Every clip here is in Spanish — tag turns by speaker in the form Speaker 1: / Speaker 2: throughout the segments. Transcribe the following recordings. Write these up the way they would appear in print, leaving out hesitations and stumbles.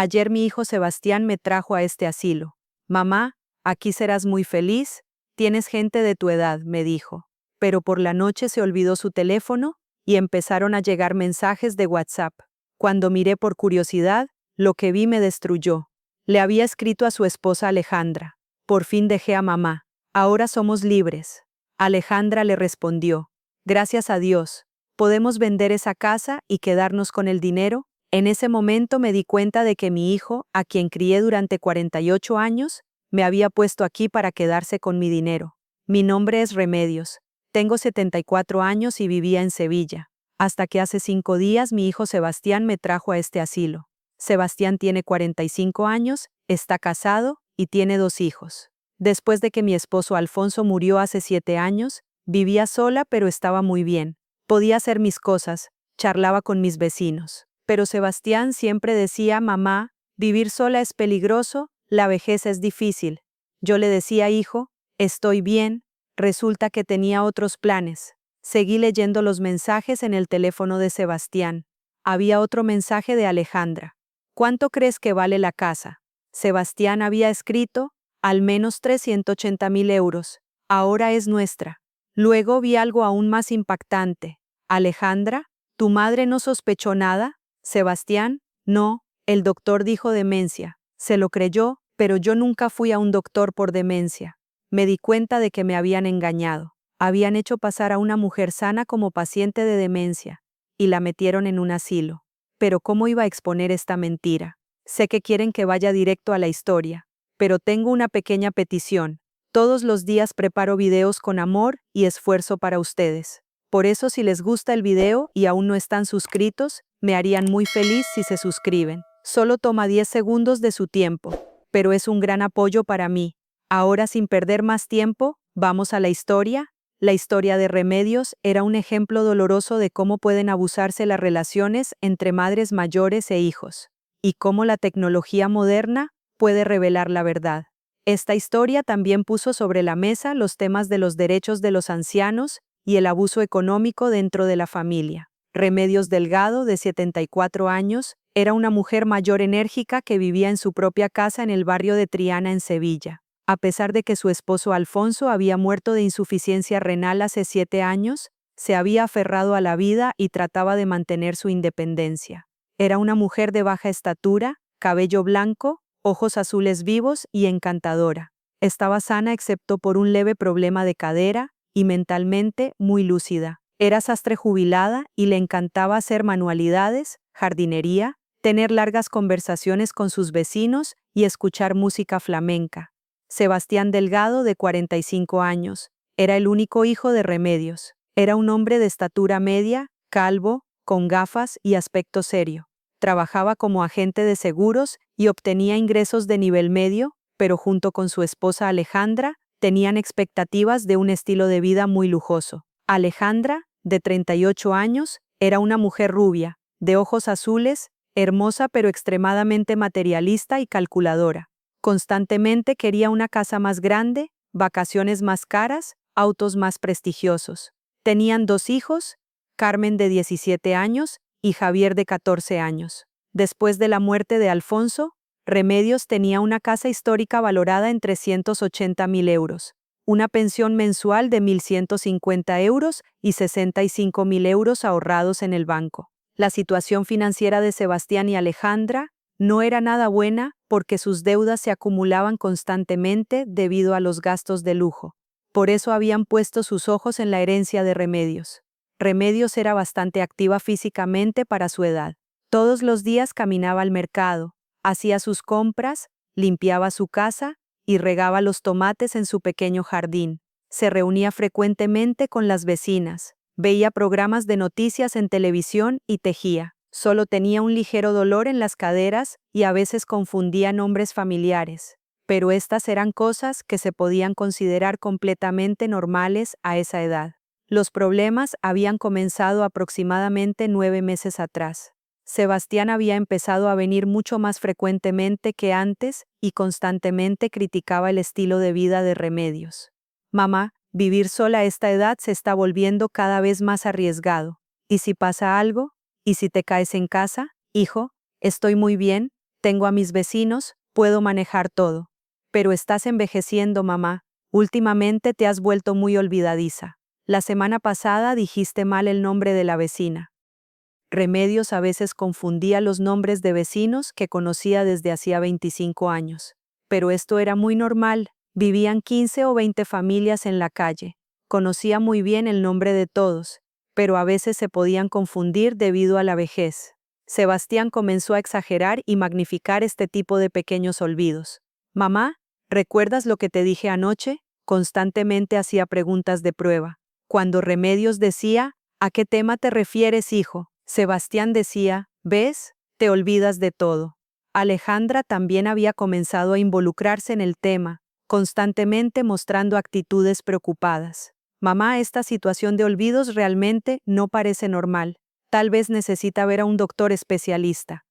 Speaker 1: Ayer mi hijo Sebastián me trajo a este asilo. Mamá, aquí serás muy feliz, tienes gente de tu edad, me dijo. Pero por la noche se olvidó su teléfono y empezaron a llegar mensajes de WhatsApp. Cuando miré por curiosidad, lo que vi me destruyó. Le había escrito a su esposa Alejandra. Por fin dejé a mamá. Ahora somos libres. Alejandra le respondió. Gracias a Dios. ¿Podemos vender esa casa y quedarnos con el dinero? En ese momento me di cuenta de que mi hijo, a quien crié durante 48 años, me había puesto aquí para quedarse con mi dinero. Mi nombre es Remedios. Tengo 74 años y vivía en Sevilla. Hasta que hace 5 días mi hijo Sebastián me trajo a este asilo. Sebastián tiene 45 años, está casado y tiene 2 hijos. Después de que mi esposo Alfonso murió hace 7 años, vivía sola pero estaba muy bien. Podía hacer mis cosas, charlaba con mis vecinos. Pero Sebastián siempre decía, mamá, vivir sola es peligroso, la vejez es difícil. Yo le decía, hijo, estoy bien. Resulta que tenía otros planes. Seguí leyendo los mensajes en el teléfono de Sebastián. Había otro mensaje de Alejandra. ¿Cuánto crees que vale la casa? Sebastián había escrito, al menos 380.000 euros. Ahora es nuestra. Luego vi algo aún más impactante. Alejandra, ¿tu madre no sospechó nada? Sebastián, no, el doctor dijo demencia. Se lo creyó, pero yo nunca fui a un doctor por demencia. Me di cuenta de que me habían engañado. Habían hecho pasar a una mujer sana como paciente de demencia, y la metieron en un asilo. Pero ¿cómo iba a exponer esta mentira? Sé que quieren que vaya directo a la historia, pero tengo una pequeña petición. Todos los días preparo videos con amor y esfuerzo para ustedes. Por eso si les gusta el video y aún no están suscritos, me harían muy feliz si se suscriben. Solo toma 10 segundos de su tiempo, pero es un gran apoyo para mí. Ahora sin perder más tiempo, vamos a la historia. La historia de Remedios era un ejemplo doloroso de cómo pueden abusarse las relaciones entre madres mayores e hijos, y cómo la tecnología moderna puede revelar la verdad. Esta historia también puso sobre la mesa los temas de los derechos de los ancianos y el abuso económico dentro de la familia. Remedios Delgado, de 74 años, era una mujer mayor enérgica que vivía en su propia casa en el barrio de Triana, en Sevilla. A pesar de que su esposo Alfonso había muerto de insuficiencia renal hace 7 años, se había aferrado a la vida y trataba de mantener su independencia. Era una mujer de baja estatura, cabello blanco, ojos azules vivos y encantadora. Estaba sana excepto por un leve problema de cadera y mentalmente muy lúcida. Era sastre jubilada y le encantaba hacer manualidades, jardinería, tener largas conversaciones con sus vecinos y escuchar música flamenca. Sebastián Delgado, de 45 años, era el único hijo de Remedios. Era un hombre de estatura media, calvo, con gafas y aspecto serio. Trabajaba como agente de seguros y obtenía ingresos de nivel medio, pero junto con su esposa Alejandra, tenían expectativas de un estilo de vida muy lujoso. Alejandra, de 38 años, era una mujer rubia, de ojos azules, hermosa pero extremadamente materialista y calculadora. Constantemente quería una casa más grande, vacaciones más caras, autos más prestigiosos. Tenían 2 hijos, Carmen de 17 años y Javier de 14 años. Después de la muerte de Alfonso, Remedios tenía una casa histórica valorada en 380.000 euros, una pensión mensual de 1.150 euros y 65.000 euros ahorrados en el banco. La situación financiera de Sebastián y Alejandra no era nada buena porque sus deudas se acumulaban constantemente debido a los gastos de lujo. Por eso habían puesto sus ojos en la herencia de Remedios. Remedios era bastante activa físicamente para su edad. Todos los días caminaba al mercado, hacía sus compras, limpiaba su casa y regaba los tomates en su pequeño jardín. Se reunía frecuentemente con las vecinas, veía programas de noticias en televisión y tejía. Solo tenía un ligero dolor en las caderas y a veces confundía nombres familiares, pero estas eran cosas que se podían considerar completamente normales a esa edad. Los problemas habían comenzado aproximadamente 9 meses atrás. Sebastián había empezado a venir mucho más frecuentemente que antes y constantemente criticaba el estilo de vida de Remedios. Mamá, vivir sola a esta edad se está volviendo cada vez más arriesgado. ¿Y si pasa algo? ¿Y si te caes en casa? Hijo, estoy muy bien, Tengo a mis vecinos, puedo manejar todo. Pero estás envejeciendo, mamá. Últimamente te has vuelto muy olvidadiza. La semana pasada dijiste mal el nombre de la vecina. Remedios a veces confundía los nombres de vecinos que conocía desde hacía 25 años. Pero esto era muy normal, vivían 15 o 20 familias en la calle. Conocía muy bien el nombre de todos, pero a veces se podían confundir debido a la vejez. Sebastián comenzó a exagerar y magnificar este tipo de pequeños olvidos. Mamá, ¿recuerdas lo que te dije anoche? Constantemente hacía preguntas de prueba. Cuando Remedios decía, ¿a qué tema te refieres, hijo? Sebastián decía, ¿ves? Te olvidas de todo. Alejandra también había comenzado a involucrarse en el tema, constantemente mostrando actitudes preocupadas. Mamá, esta situación de olvidos realmente no parece normal. Tal vez necesita ver a un doctor especialista.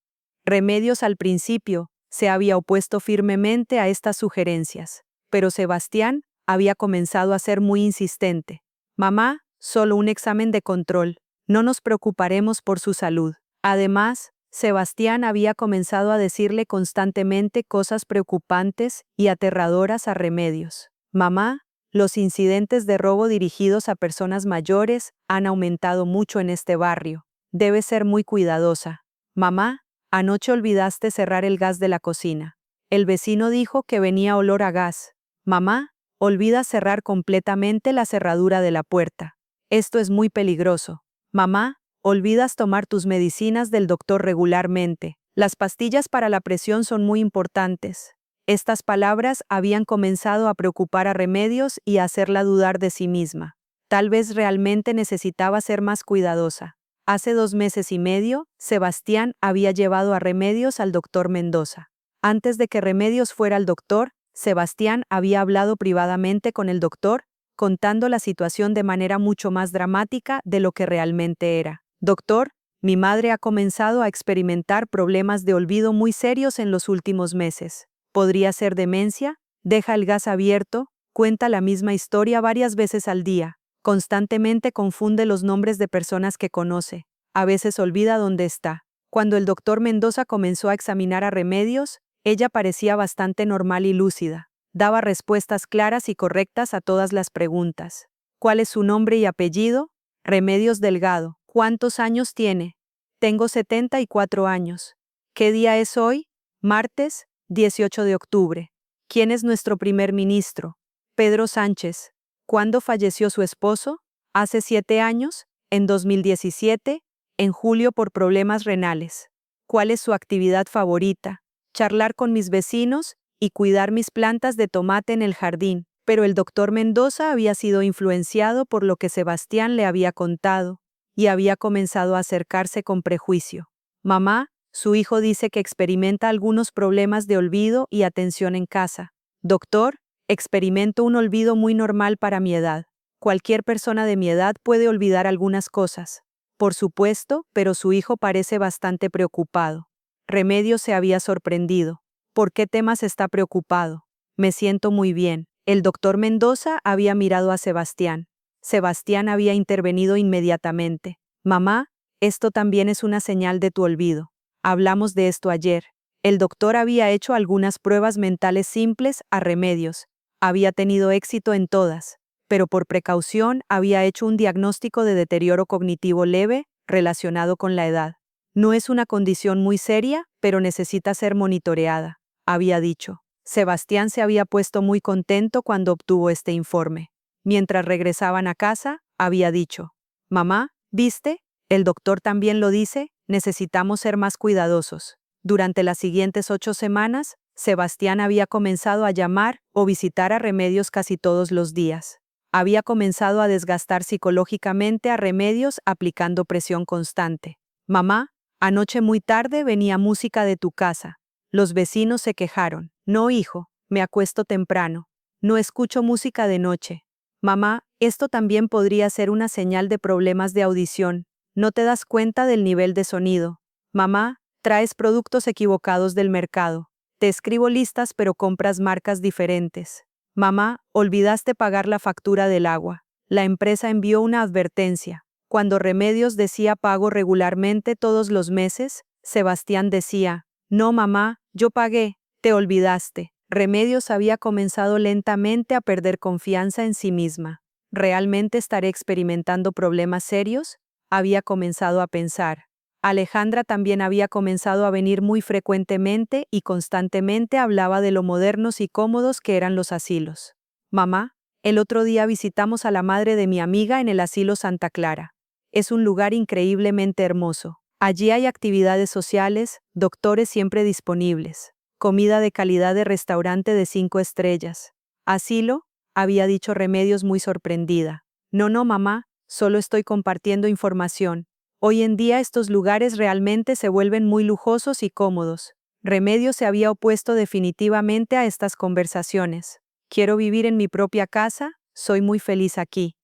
Speaker 1: Remedios al principio se había opuesto firmemente a estas sugerencias, pero Sebastián había comenzado a ser muy insistente. Mamá, solo un examen de control. No nos preocuparemos por su salud. Además, Sebastián había comenzado a decirle constantemente cosas preocupantes y aterradoras a Remedios. Mamá, los incidentes de robo dirigidos a personas mayores han aumentado mucho en este barrio. Debes ser muy cuidadosa. Mamá, anoche olvidaste cerrar el gas de la cocina. El vecino dijo que venía olor a gas. Mamá, olvida cerrar completamente la cerradura de la puerta. Esto es muy peligroso. Mamá, olvidas tomar tus medicinas del doctor regularmente. Las pastillas para la presión son muy importantes. Estas palabras habían comenzado a preocupar a Remedios y a hacerla dudar de sí misma. Tal vez realmente necesitaba ser más cuidadosa. Hace 2 meses y medio, Sebastián había llevado a Remedios al doctor Mendoza. Antes de que Remedios fuera al doctor, Sebastián había hablado privadamente con el doctor, contando la situación de manera mucho más dramática de lo que realmente era. Doctor, mi madre ha comenzado a experimentar problemas de olvido muy serios en los últimos meses. ¿Podría ser demencia? Deja el gas abierto, cuenta la misma historia varias veces al día. Constantemente confunde los nombres de personas que conoce. A veces olvida dónde está. Cuando el doctor Mendoza comenzó a examinar a Remedios, ella parecía bastante normal y lúcida. Daba respuestas claras y correctas a todas las preguntas. ¿Cuál es su nombre y apellido? Remedios Delgado. ¿Cuántos años tiene? Tengo 74 años. ¿Qué día es hoy? Martes, 18 de octubre. ¿Quién es nuestro primer ministro? Pedro Sánchez. ¿Cuándo falleció su esposo? Hace 7 años, en 2017, en julio por problemas renales. ¿Cuál es su actividad favorita? Charlar con mis vecinos y cuidar mis plantas de tomate en el jardín. Pero el doctor Mendoza había sido influenciado por lo que Sebastián le había contado y había comenzado a acercarse con prejuicio. Mamá, su hijo dice que experimenta algunos problemas de olvido y atención en casa. Doctor, experimento un olvido muy normal para mi edad. Cualquier persona de mi edad puede olvidar algunas cosas. Por supuesto, pero su hijo parece bastante preocupado. Remedios se había sorprendido. ¿Por qué temas está preocupado? Me siento muy bien. El doctor Mendoza había mirado a Sebastián. Sebastián había intervenido inmediatamente. Mamá, esto también es una señal de tu olvido. Hablamos de esto ayer. El doctor había hecho algunas pruebas mentales simples a Remedios. Había tenido éxito en todas, pero por precaución había hecho un diagnóstico de deterioro cognitivo leve relacionado con la edad. No es una condición muy seria, pero necesita ser monitoreada, había dicho. Sebastián se había puesto muy contento cuando obtuvo este informe. Mientras regresaban a casa, había dicho, «Mamá, ¿viste? El doctor también lo dice, necesitamos ser más cuidadosos». Durante las siguientes 8 semanas, Sebastián había comenzado a llamar o visitar a Remedios casi todos los días. Había comenzado a desgastar psicológicamente a Remedios aplicando presión constante. «Mamá, anoche muy tarde venía música de tu casa. Los vecinos se quejaron. No, hijo, me acuesto temprano. No escucho música de noche. Mamá, esto también podría ser una señal de problemas de audición. No te das cuenta del nivel de sonido. Mamá, traes productos equivocados del mercado. Te escribo listas pero compras marcas diferentes. Mamá, olvidaste pagar la factura del agua. La empresa envió una advertencia. Cuando Remedios decía pago regularmente todos los meses, Sebastián decía, No, mamá, yo pagué, te olvidaste. Remedios había comenzado lentamente a perder confianza en sí misma. ¿Realmente estaré experimentando problemas serios? Había comenzado a pensar. Alejandra también había comenzado a venir muy frecuentemente y constantemente hablaba de lo modernos y cómodos que eran los asilos. Mamá, el otro día visitamos a la madre de mi amiga en el asilo Santa Clara. Es un lugar increíblemente hermoso. Allí hay actividades sociales, doctores siempre disponibles, comida de calidad de restaurante de 5 estrellas. ¿Asilo? Había dicho Remedios muy sorprendida. No, no, mamá, solo estoy compartiendo información. Hoy en día estos lugares realmente se vuelven muy lujosos y cómodos. Remedios se había opuesto definitivamente a estas conversaciones. Quiero vivir en mi propia casa, soy muy feliz aquí.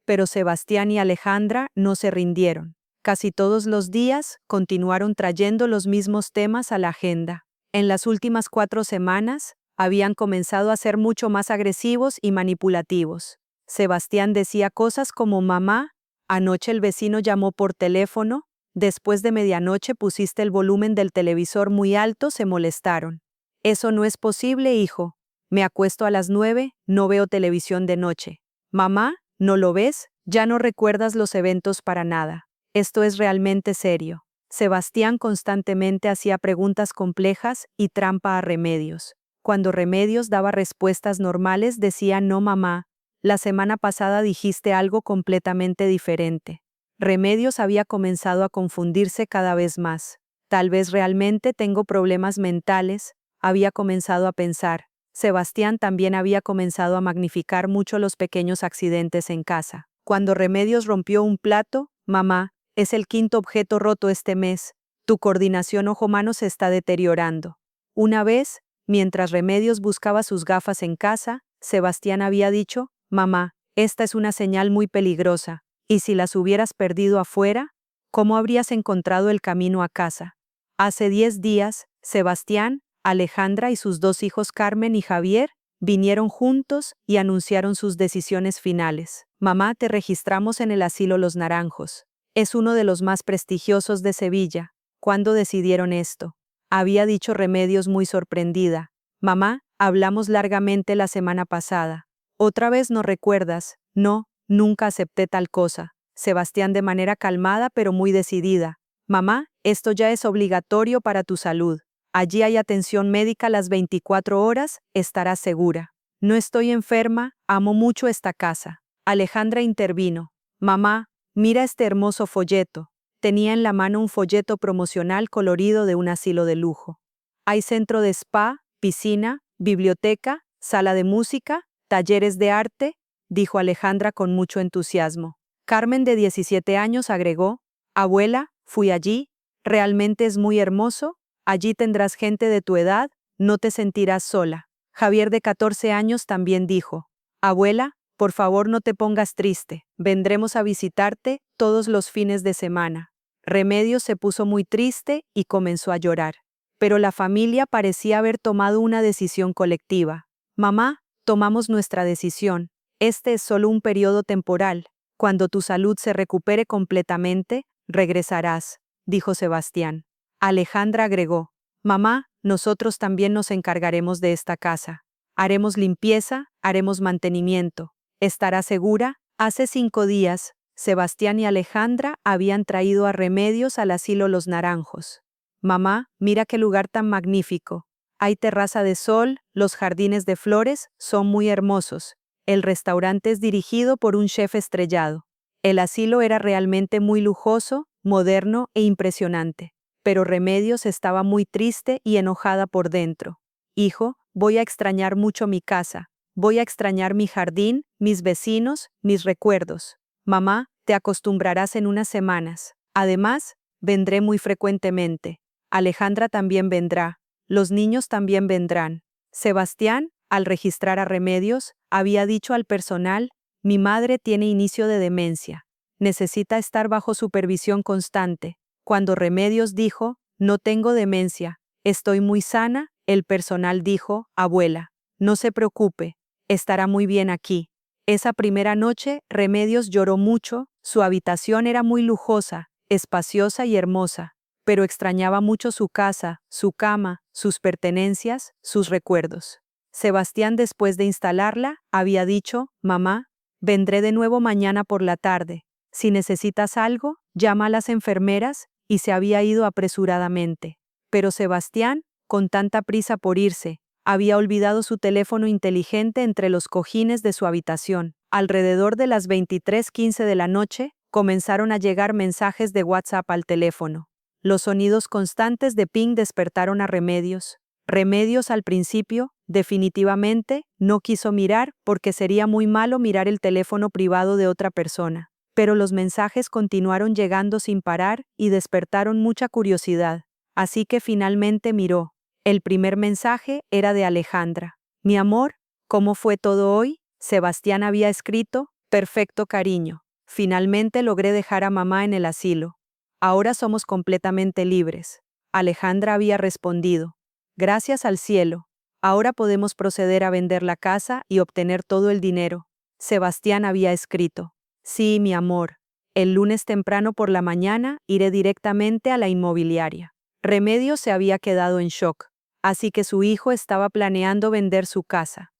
Speaker 1: Pero Sebastián y Alejandra no se rindieron. Casi todos los días continuaron trayendo los mismos temas a la agenda. En las últimas 4 semanas, habían comenzado a ser mucho más agresivos y manipulativos. Sebastián decía cosas como: mamá, anoche el vecino llamó por teléfono, después de medianoche pusiste el volumen del televisor muy alto, se molestaron. Eso no es posible, hijo. Me acuesto a las 9, no veo televisión de noche. Mamá, ¿no lo ves? Ya no recuerdas los eventos para nada. Esto es realmente serio. Sebastián constantemente hacía preguntas complejas y trampa a Remedios. Cuando Remedios daba respuestas normales decía: no, mamá, la semana pasada dijiste algo completamente diferente. Remedios había comenzado a confundirse cada vez más. Tal vez realmente tengo problemas mentales, había comenzado a pensar. Sebastián también había comenzado a magnificar mucho los pequeños accidentes en casa. Cuando Remedios rompió un plato: mamá, es el 5.º objeto roto este mes. Tu coordinación ojo-mano se está deteriorando. Una vez, mientras Remedios buscaba sus gafas en casa, Sebastián había dicho: mamá, esta es una señal muy peligrosa. ¿Y si las hubieras perdido afuera? ¿Cómo habrías encontrado el camino a casa? Hace 10 días, Sebastián, Alejandra y sus 2 hijos Carmen y Javier vinieron juntos y anunciaron sus decisiones finales. Mamá, te registramos en el asilo Los Naranjos. Es uno de los más prestigiosos de Sevilla. ¿Cuándo decidieron esto? Había dicho Remedios muy sorprendida. Mamá, hablamos largamente la semana pasada. ¿Otra vez no recuerdas? No, nunca acepté tal cosa. Sebastián de manera calmada pero muy decidida. Mamá, esto ya es obligatorio para tu salud. Allí hay atención médica las 24 horas, estarás segura. No estoy enferma, amo mucho esta casa. Alejandra intervino. Mamá, mira este hermoso folleto. Tenía en la mano un folleto promocional colorido de un asilo de lujo. Hay centro de spa, piscina, biblioteca, sala de música, talleres de arte, dijo Alejandra con mucho entusiasmo. Carmen, de 17 años, agregó: abuela, fui allí, realmente es muy hermoso. Allí tendrás gente de tu edad, no te sentirás sola. Javier, de 14 años, también dijo: abuela, por favor no te pongas triste, vendremos a visitarte todos los fines de semana. Remedios se puso muy triste y comenzó a llorar. Pero la familia parecía haber tomado una decisión colectiva. Mamá, tomamos nuestra decisión. Este es solo un periodo temporal. Cuando tu salud se recupere completamente, regresarás, dijo Sebastián. Alejandra agregó: mamá, nosotros también nos encargaremos de esta casa. Haremos limpieza, haremos mantenimiento. ¿Estará segura? Hace 5 días, Sebastián y Alejandra habían traído a Remedios al asilo Los Naranjos. Mamá, mira qué lugar tan magnífico. Hay terraza de sol, los jardines de flores son muy hermosos. El restaurante es dirigido por un chef estrellado. El asilo era realmente muy lujoso, moderno e impresionante. Pero Remedios estaba muy triste y enojada por dentro. Hijo, voy a extrañar mucho mi casa. Voy a extrañar mi jardín, mis vecinos, mis recuerdos. Mamá, te acostumbrarás en unas semanas. Además, vendré muy frecuentemente. Alejandra también vendrá. Los niños también vendrán. Sebastián, al registrar a Remedios, había dicho al personal: mi madre tiene inicio de demencia. Necesita estar bajo supervisión constante. Cuando Remedios dijo: no tengo demencia, estoy muy sana, el personal dijo: abuela, no se preocupe, estará muy bien aquí. Esa primera noche, Remedios lloró mucho, su habitación era muy lujosa, espaciosa y hermosa, pero extrañaba mucho su casa, su cama, sus pertenencias, sus recuerdos. Sebastián, después de instalarla, había dicho: «Mamá, vendré de nuevo mañana por la tarde. Si necesitas algo, llama a las enfermeras», y se había ido apresuradamente. Pero Sebastián, con tanta prisa por irse, había olvidado su teléfono inteligente entre los cojines de su habitación. Alrededor de las 23:15 de la noche, comenzaron a llegar mensajes de WhatsApp al teléfono. Los sonidos constantes de ping despertaron a Remedios. Remedios, al principio, definitivamente, no quiso mirar porque sería muy malo mirar el teléfono privado de otra persona. Pero los mensajes continuaron llegando sin parar y despertaron mucha curiosidad. Así que finalmente miró. El primer mensaje era de Alejandra. «Mi amor, ¿cómo fue todo hoy?», Sebastián había escrito. «Perfecto, cariño. Finalmente logré dejar a mamá en el asilo. Ahora somos completamente libres». Alejandra había respondido: «Gracias al cielo. Ahora podemos proceder a vender la casa y obtener todo el dinero». Sebastián había escrito: «Sí, mi amor. El lunes temprano por la mañana iré directamente a la inmobiliaria». Remedios se había quedado en shock. Así que su hijo estaba planeando vender su casa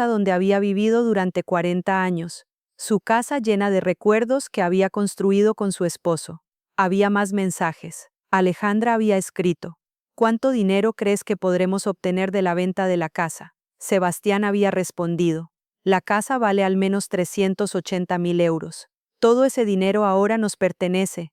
Speaker 1: donde había vivido durante 40 años, su casa llena de recuerdos que había construido con su esposo. Había más mensajes. Alejandra había escrito: «¿Cuánto dinero crees que podremos obtener de la venta de la casa?». Sebastián había respondido: «La casa vale al menos 380.000 euros. Todo ese dinero ahora nos pertenece».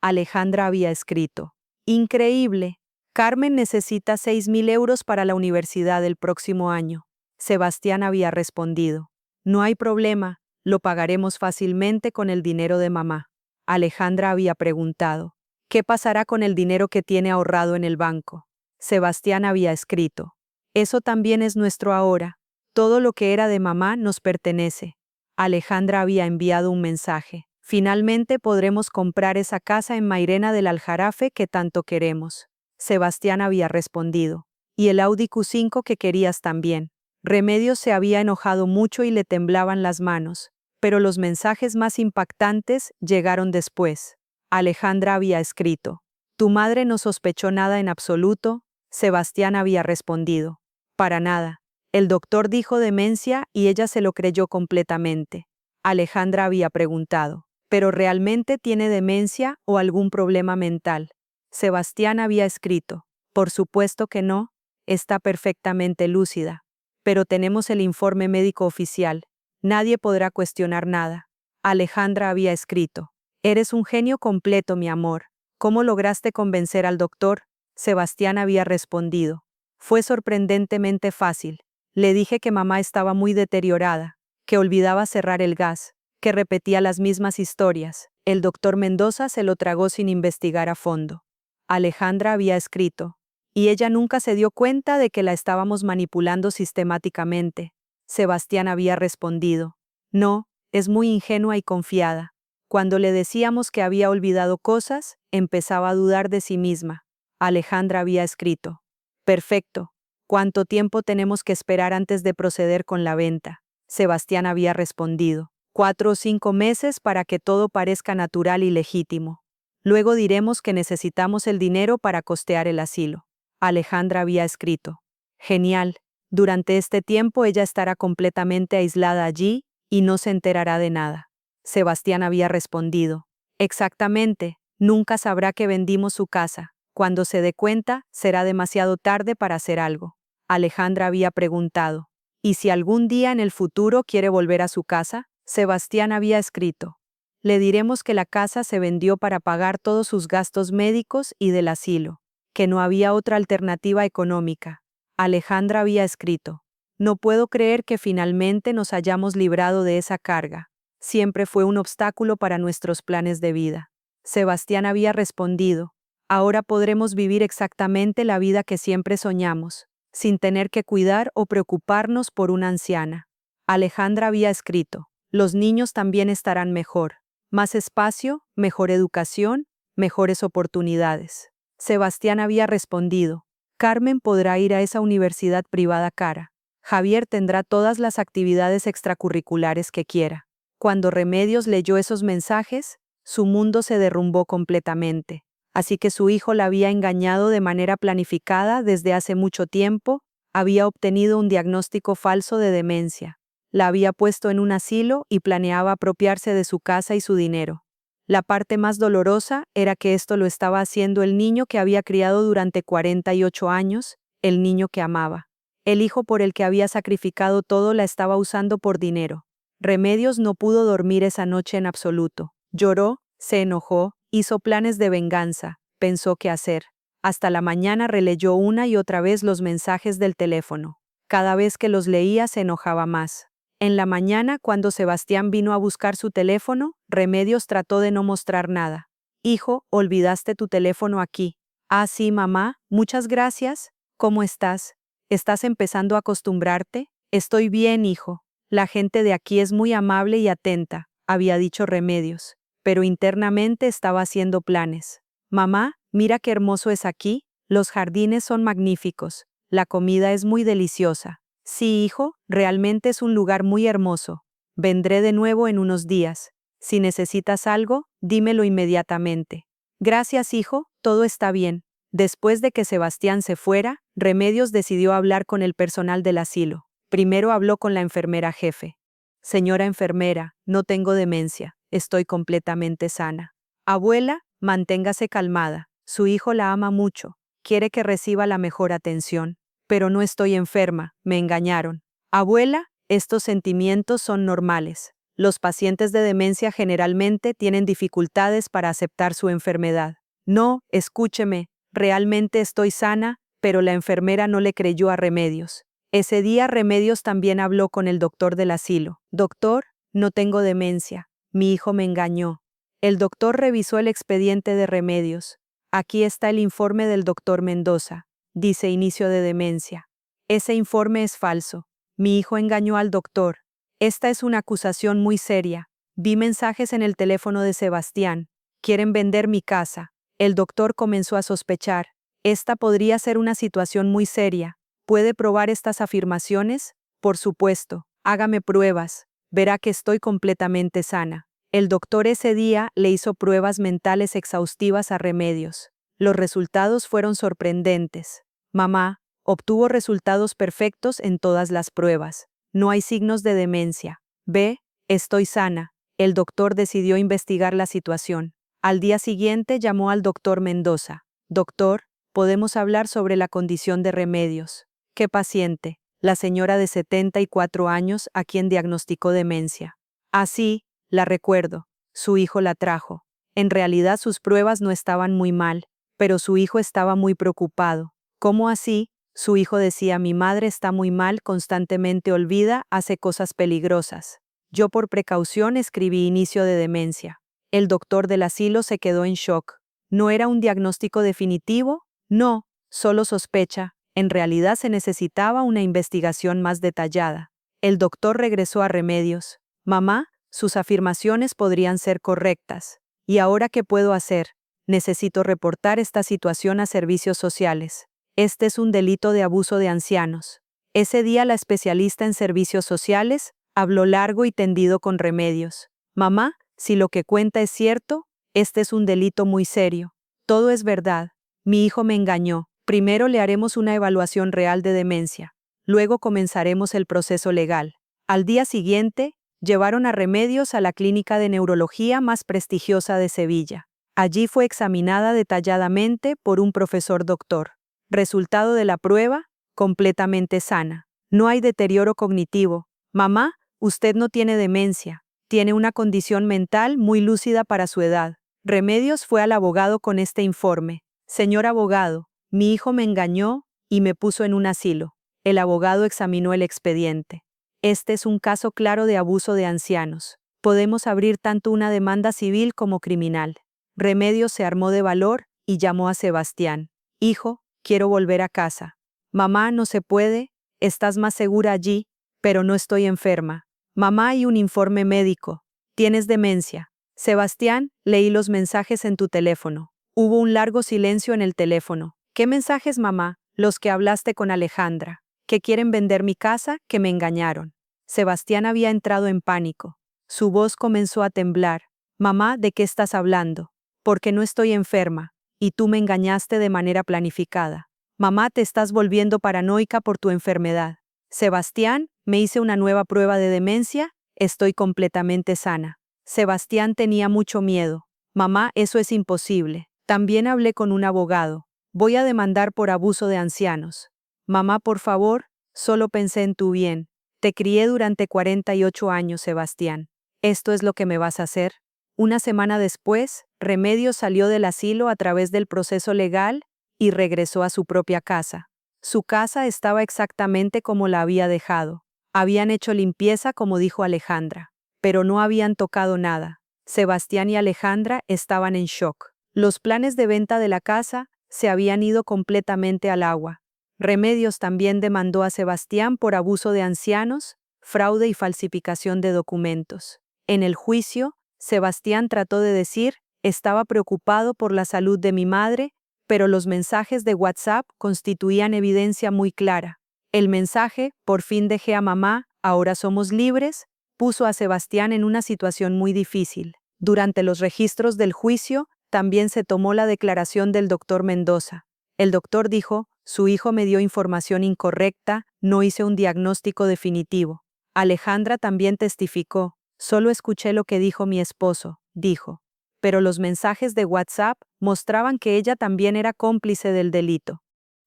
Speaker 1: Alejandra había escrito: «Increíble. Carmen necesita 6.000 euros para la universidad el próximo año». Sebastián había respondido: «No hay problema, lo pagaremos fácilmente con el dinero de mamá». Alejandra había preguntado: «¿Qué pasará con el dinero que tiene ahorrado en el banco?». Sebastián había escrito: «Eso también es nuestro ahora. Todo lo que era de mamá nos pertenece». Alejandra había enviado un mensaje: «Finalmente podremos comprar esa casa en Mairena del Aljarafe que tanto queremos». Sebastián había respondido: «Y el Audi Q5 que querías también». Remedios se había enojado mucho y le temblaban las manos, pero los mensajes más impactantes llegaron después. Alejandra había escrito: «¿Tu madre no sospechó nada en absoluto?». Sebastián había respondido: «Para nada. El doctor dijo demencia y ella se lo creyó completamente». Alejandra había preguntado: «¿Pero realmente tiene demencia o algún problema mental?». Sebastián había escrito: «Por supuesto que no, está perfectamente lúcida. Pero tenemos el informe médico oficial. Nadie podrá cuestionar nada». Alejandra había escrito: «Eres un genio completo, mi amor. ¿Cómo lograste convencer al doctor?». Sebastián había respondido: «Fue sorprendentemente fácil. Le dije que mamá estaba muy deteriorada, que olvidaba cerrar el gas, que repetía las mismas historias. El doctor Mendoza se lo tragó sin investigar a fondo». Alejandra había escrito: «Y ella nunca se dio cuenta de que la estábamos manipulando sistemáticamente». Sebastián había respondido: «No, es muy ingenua y confiada. Cuando le decíamos que había olvidado cosas, empezaba a dudar de sí misma». Alejandra había escrito: «Perfecto. ¿Cuánto tiempo tenemos que esperar antes de proceder con la venta?». Sebastián había respondido: 4 o 5 meses para que todo parezca natural y legítimo. Luego diremos que necesitamos el dinero para costear el asilo». Alejandra había escrito: «Genial. Durante este tiempo ella estará completamente aislada allí y no se enterará de nada». Sebastián había respondido: «Exactamente. Nunca sabrá que vendimos su casa. Cuando se dé cuenta, será demasiado tarde para hacer algo». Alejandra había preguntado: «¿Y si algún día en el futuro quiere volver a su casa?». Sebastián había escrito: «Le diremos que la casa se vendió para pagar todos sus gastos médicos y del asilo, que no había otra alternativa económica». Alejandra había escrito: «No puedo creer que finalmente nos hayamos librado de esa carga. Siempre fue un obstáculo para nuestros planes de vida». Sebastián había respondido: «Ahora podremos vivir exactamente la vida que siempre soñamos, sin tener que cuidar o preocuparnos por una anciana». Alejandra había escrito: «Los niños también estarán mejor. Más espacio, mejor educación, mejores oportunidades». Sebastián había respondido: «Carmen podrá ir a esa universidad privada cara. Javier tendrá todas las actividades extracurriculares que quiera». Cuando Remedios leyó esos mensajes, su mundo se derrumbó completamente. Así que su hijo la había engañado de manera planificada desde hace mucho tiempo, había obtenido un diagnóstico falso de demencia, la había puesto en un asilo y planeaba apropiarse de su casa y su dinero. La parte más dolorosa era que esto lo estaba haciendo el niño que había criado durante 48 años, el niño que amaba. El hijo por el que había sacrificado todo la estaba usando por dinero. Remedios no pudo dormir esa noche en absoluto. Lloró, se enojó, hizo planes de venganza, pensó qué hacer. Hasta la mañana releyó una y otra vez los mensajes del teléfono. Cada vez que los leía se enojaba más. En la mañana, cuando Sebastián vino a buscar su teléfono, Remedios trató de no mostrar nada. Hijo, olvidaste tu teléfono aquí. Ah, sí, mamá, muchas gracias. ¿Cómo estás? ¿Estás empezando a acostumbrarte? Estoy bien, hijo. La gente de aquí es muy amable y atenta, había dicho Remedios, pero internamente estaba haciendo planes. Mamá, mira qué hermoso es aquí, los jardines son magníficos, la comida es muy deliciosa. Sí, hijo, realmente es un lugar muy hermoso. Vendré de nuevo en unos días. Si necesitas algo, dímelo inmediatamente. Gracias, hijo, todo está bien. Después de que Sebastián se fuera, Remedios decidió hablar con el personal del asilo. Primero habló con la enfermera jefe. Señora enfermera, no tengo demencia, estoy completamente sana. Abuela, manténgase calmada, su hijo la ama mucho, quiere que reciba la mejor atención. Pero no estoy enferma, me engañaron. Abuela, estos sentimientos son normales. Los pacientes de demencia generalmente tienen dificultades para aceptar su enfermedad. No, escúcheme, realmente estoy sana, pero la enfermera no le creyó a Remedios. Ese día Remedios también habló con el doctor del asilo. Doctor, no tengo demencia. Mi hijo me engañó. El doctor revisó el expediente de Remedios. Aquí está el informe del doctor Mendoza. Dice inicio de demencia. Ese informe es falso. Mi hijo engañó al doctor. Esta es una acusación muy seria. Vi mensajes en el teléfono de Sebastián. Quieren vender mi casa. El doctor comenzó a sospechar. Esta podría ser una situación muy seria. ¿Puede probar estas afirmaciones? Por supuesto. Hágame pruebas. Verá que estoy completamente sana. El doctor ese día le hizo pruebas mentales exhaustivas a Remedios. Los resultados fueron sorprendentes. Mamá, obtuvo resultados perfectos en todas las pruebas. No hay signos de demencia. Ve, estoy sana. El doctor decidió investigar la situación. Al día siguiente llamó al doctor Mendoza. Doctor, podemos hablar sobre la condición de Remedios. ¿Qué paciente? La señora de 74 años a quien diagnosticó demencia. Así, la recuerdo. Su hijo la trajo. En realidad sus pruebas no estaban muy mal, pero su hijo estaba muy preocupado. ¿Cómo así? Su hijo decía, mi madre está muy mal, constantemente olvida, hace cosas peligrosas. Yo por precaución escribí inicio de demencia. El doctor del asilo se quedó en shock. ¿No era un diagnóstico definitivo? No, solo sospecha. En realidad se necesitaba una investigación más detallada. El doctor regresó a Remedios. Mamá, sus afirmaciones podrían ser correctas. ¿Y ahora qué puedo hacer? Necesito reportar esta situación a servicios sociales. Este es un delito de abuso de ancianos. Ese día la especialista en servicios sociales habló largo y tendido con Remedios. Mamá, si lo que cuenta es cierto, este es un delito muy serio. Todo es verdad. Mi hijo me engañó. Primero le haremos una evaluación real de demencia. Luego comenzaremos el proceso legal. Al día siguiente, llevaron a Remedios a la clínica de neurología más prestigiosa de Sevilla. Allí fue examinada detalladamente por un profesor doctor. Resultado de la prueba, completamente sana. No hay deterioro cognitivo. Mamá, usted no tiene demencia. Tiene una condición mental muy lúcida para su edad. Remedios fue al abogado con este informe. Señor abogado, mi hijo me engañó y me puso en un asilo. El abogado examinó el expediente. Este es un caso claro de abuso de ancianos. Podemos abrir tanto una demanda civil como criminal. Remedios se armó de valor y llamó a Sebastián. Hijo, quiero volver a casa. Mamá, no se puede, estás más segura allí, pero no estoy enferma. Mamá, hay un informe médico. Tienes demencia. Sebastián, leí los mensajes en tu teléfono. Hubo un largo silencio en el teléfono. ¿Qué mensajes, mamá? Los que hablaste con Alejandra. Que quieren vender mi casa, que me engañaron. Sebastián había entrado en pánico. Su voz comenzó a temblar. Mamá, ¿de qué estás hablando? Porque no estoy enferma. y tú me engañaste de manera planificada. Mamá, te estás volviendo paranoica por tu enfermedad. Sebastián, me hice una nueva prueba de demencia, estoy completamente sana. Sebastián tenía mucho miedo. Mamá, eso es imposible. También hablé con un abogado. Voy a demandar por abuso de ancianos. Mamá, por favor, solo pensé en tu bien. Te crié durante 48 años, Sebastián. ¿Esto es lo que me vas a hacer? Una semana después, Remedios salió del asilo a través del proceso legal y regresó a su propia casa. Su casa estaba exactamente como la había dejado. Habían hecho limpieza como dijo Alejandra, pero no habían tocado nada. Sebastián y Alejandra estaban en shock. Los planes de venta de la casa se habían ido completamente al agua. Remedios también demandó a Sebastián por abuso de ancianos, fraude y falsificación de documentos. En el juicio, Sebastián trató de decir, estaba preocupado por la salud de mi madre, pero los mensajes de WhatsApp constituían evidencia muy clara. El mensaje, por fin dejé a mamá, ahora somos libres, puso a Sebastián en una situación muy difícil. Durante los registros del juicio, también se tomó la declaración del doctor Mendoza. El doctor dijo, su hijo me dio información incorrecta, no hice un diagnóstico definitivo. Alejandra también testificó, solo escuché lo que dijo mi esposo, dijo. Pero los mensajes de WhatsApp mostraban que ella también era cómplice del delito.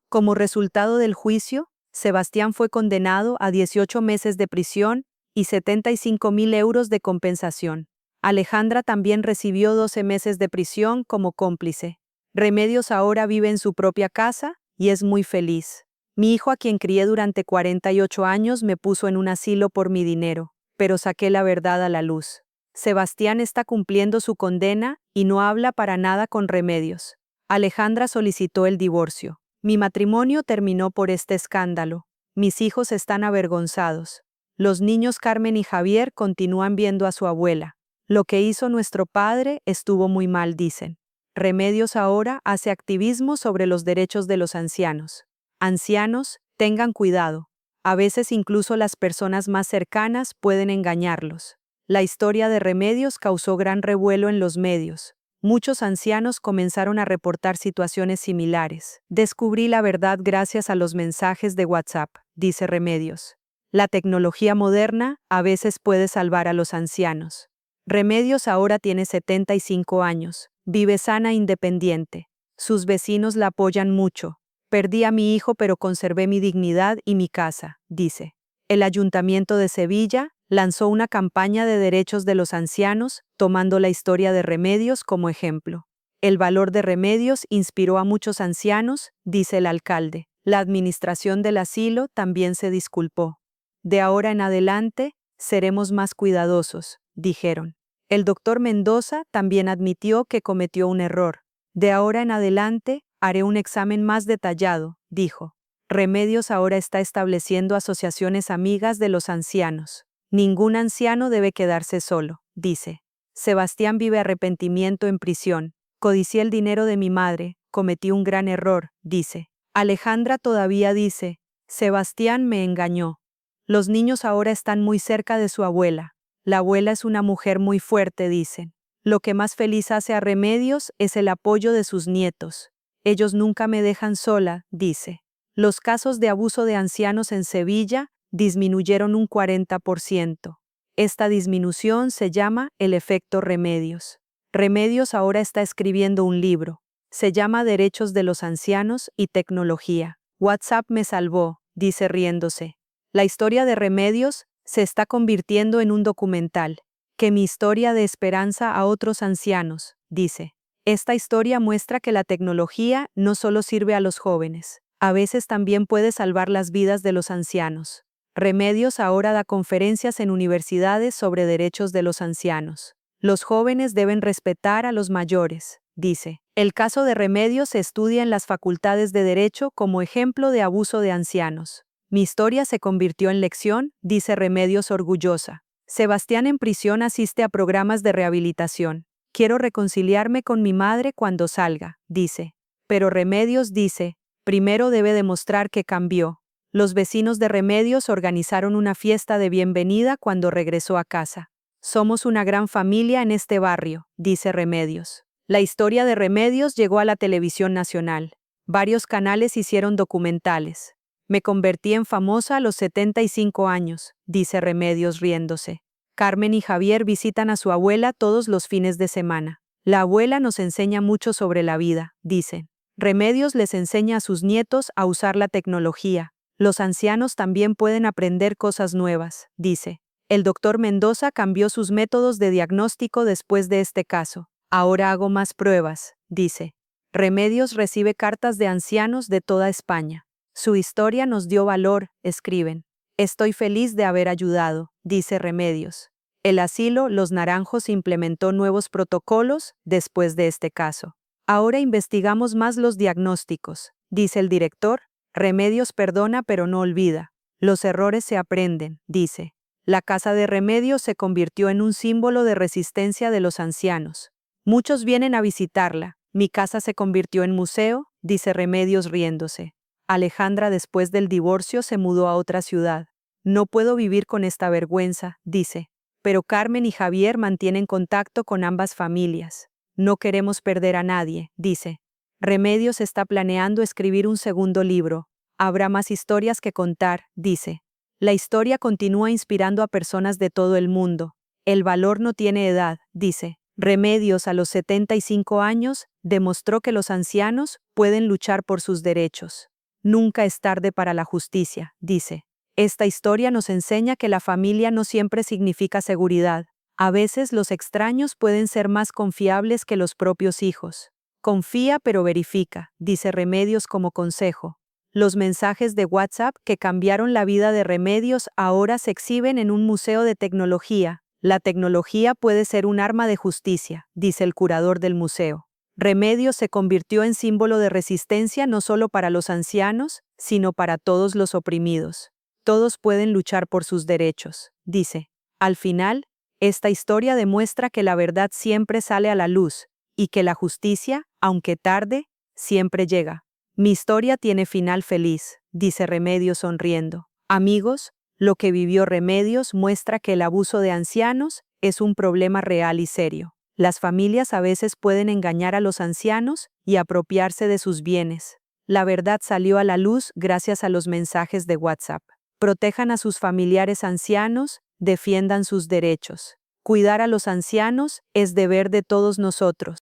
Speaker 1: Como resultado del juicio, Sebastián fue condenado a 18 meses de prisión y 75.000 euros de compensación. Alejandra también recibió 12 meses de prisión como cómplice. Remedios ahora vive en su propia casa y es muy feliz. Mi hijo, a quien crié durante 48 años, me puso en un asilo por mi dinero, pero saqué la verdad a la luz. Sebastián está cumpliendo su condena y no habla para nada con Remedios. Alejandra solicitó el divorcio. Mi matrimonio terminó por este escándalo. Mis hijos están avergonzados. Los niños Carmen y Javier continúan viendo a su abuela. Lo que hizo nuestro padre estuvo muy mal, dicen. Remedios ahora hace activismo sobre los derechos de los ancianos. Ancianos, tengan cuidado. A veces incluso las personas más cercanas pueden engañarlos. La historia de Remedios causó gran revuelo en los medios. Muchos ancianos comenzaron a reportar situaciones similares. Descubrí la verdad gracias a los mensajes de WhatsApp, dice Remedios. La tecnología moderna a veces puede salvar a los ancianos. Remedios ahora tiene 75 años, vive sana e independiente. Sus vecinos la apoyan mucho. Perdí a mi hijo pero conservé mi dignidad y mi casa, dice. El Ayuntamiento de Sevilla lanzó una campaña de derechos de los ancianos, tomando la historia de Remedios como ejemplo. El valor de Remedios inspiró a muchos ancianos, dice el alcalde. La administración del asilo también se disculpó. De ahora en adelante, seremos más cuidadosos, dijeron. El doctor Mendoza también admitió que cometió un error. De ahora en adelante, haré un examen más detallado, dijo. Remedios ahora está estableciendo asociaciones amigas de los ancianos. Ningún anciano debe quedarse solo, dice. Sebastián vive arrepentimiento en prisión. Codicié el dinero de mi madre, cometí un gran error, dice. Alejandra todavía dice, Sebastián me engañó. Los niños ahora están muy cerca de su abuela. La abuela es una mujer muy fuerte, dicen. Lo que más feliz hace a Remedios es el apoyo de sus nietos. Ellos nunca me dejan sola, dice. Los casos de abuso de ancianos en Sevilla disminuyeron un 40%. Esta disminución se llama el efecto Remedios. Remedios ahora está escribiendo un libro. Se llama Derechos de los Ancianos y Tecnología. WhatsApp me salvó, dice riéndose. La historia de Remedios se está convirtiendo en un documental. Que mi historia dé esperanza a otros ancianos, dice. Esta historia muestra que la tecnología no solo sirve a los jóvenes, a veces también puede salvar las vidas de los ancianos. Remedios ahora da conferencias en universidades sobre derechos de los ancianos. Los jóvenes deben respetar a los mayores, dice. El caso de Remedios se estudia en las facultades de Derecho como ejemplo de abuso de ancianos. Mi historia se convirtió en lección, dice Remedios orgullosa. Sebastián en prisión asiste a programas de rehabilitación. Quiero reconciliarme con mi madre cuando salga, dice. Pero Remedios dice, primero debe demostrar que cambió. Los vecinos de Remedios organizaron una fiesta de bienvenida cuando regresó a casa. Somos una gran familia en este barrio, dice Remedios. La historia de Remedios llegó a la televisión nacional. Varios canales hicieron documentales. Me convertí en famosa a los 75 años, dice Remedios riéndose. Carmen y Javier visitan a su abuela todos los fines de semana. La abuela nos enseña mucho sobre la vida, dicen. Remedios les enseña a sus nietos a usar la tecnología. Los ancianos también pueden aprender cosas nuevas, dice. El doctor Mendoza cambió sus métodos de diagnóstico después de este caso. Ahora hago más pruebas, dice. Remedios recibe cartas de ancianos de toda España. Su historia nos dio valor, escriben. Estoy feliz de haber ayudado, dice Remedios. El asilo Los Naranjos implementó nuevos protocolos después de este caso. Ahora investigamos más los diagnósticos, dice el director. Remedios perdona pero no olvida. Los errores se aprenden, dice. La casa de Remedios se convirtió en un símbolo de resistencia de los ancianos. Muchos vienen a visitarla. Mi casa se convirtió en museo, dice Remedios riéndose. Alejandra después del divorcio se mudó a otra ciudad. No puedo vivir con esta vergüenza, dice. Pero Carmen y Javier mantienen contacto con ambas familias. No queremos perder a nadie, dice. Remedios está planeando escribir un segundo libro. Habrá más historias que contar, dice. La historia continúa inspirando a personas de todo el mundo. El valor no tiene edad, dice. Remedios a los 75 años demostró que los ancianos pueden luchar por sus derechos. Nunca es tarde para la justicia, dice. Esta historia nos enseña que la familia no siempre significa seguridad. A veces los extraños pueden ser más confiables que los propios hijos. Confía pero verifica, dice Remedios como consejo. Los mensajes de WhatsApp que cambiaron la vida de Remedios ahora se exhiben en un museo de tecnología. La tecnología puede ser un arma de justicia, dice el curador del museo. Remedios se convirtió en símbolo de resistencia no solo para los ancianos, sino para todos los oprimidos. Todos pueden luchar por sus derechos, dice. Al final, esta historia demuestra que la verdad siempre sale a la luz y que la justicia, aunque tarde, siempre llega. Mi historia tiene final feliz, dice Remedios sonriendo. Amigos, lo que vivió Remedios muestra que el abuso de ancianos es un problema real y serio. Las familias a veces pueden engañar a los ancianos y apropiarse de sus bienes. La verdad salió a la luz gracias a los mensajes de WhatsApp. Protejan a sus familiares ancianos, defiendan sus derechos. Cuidar a los ancianos es deber de todos nosotros.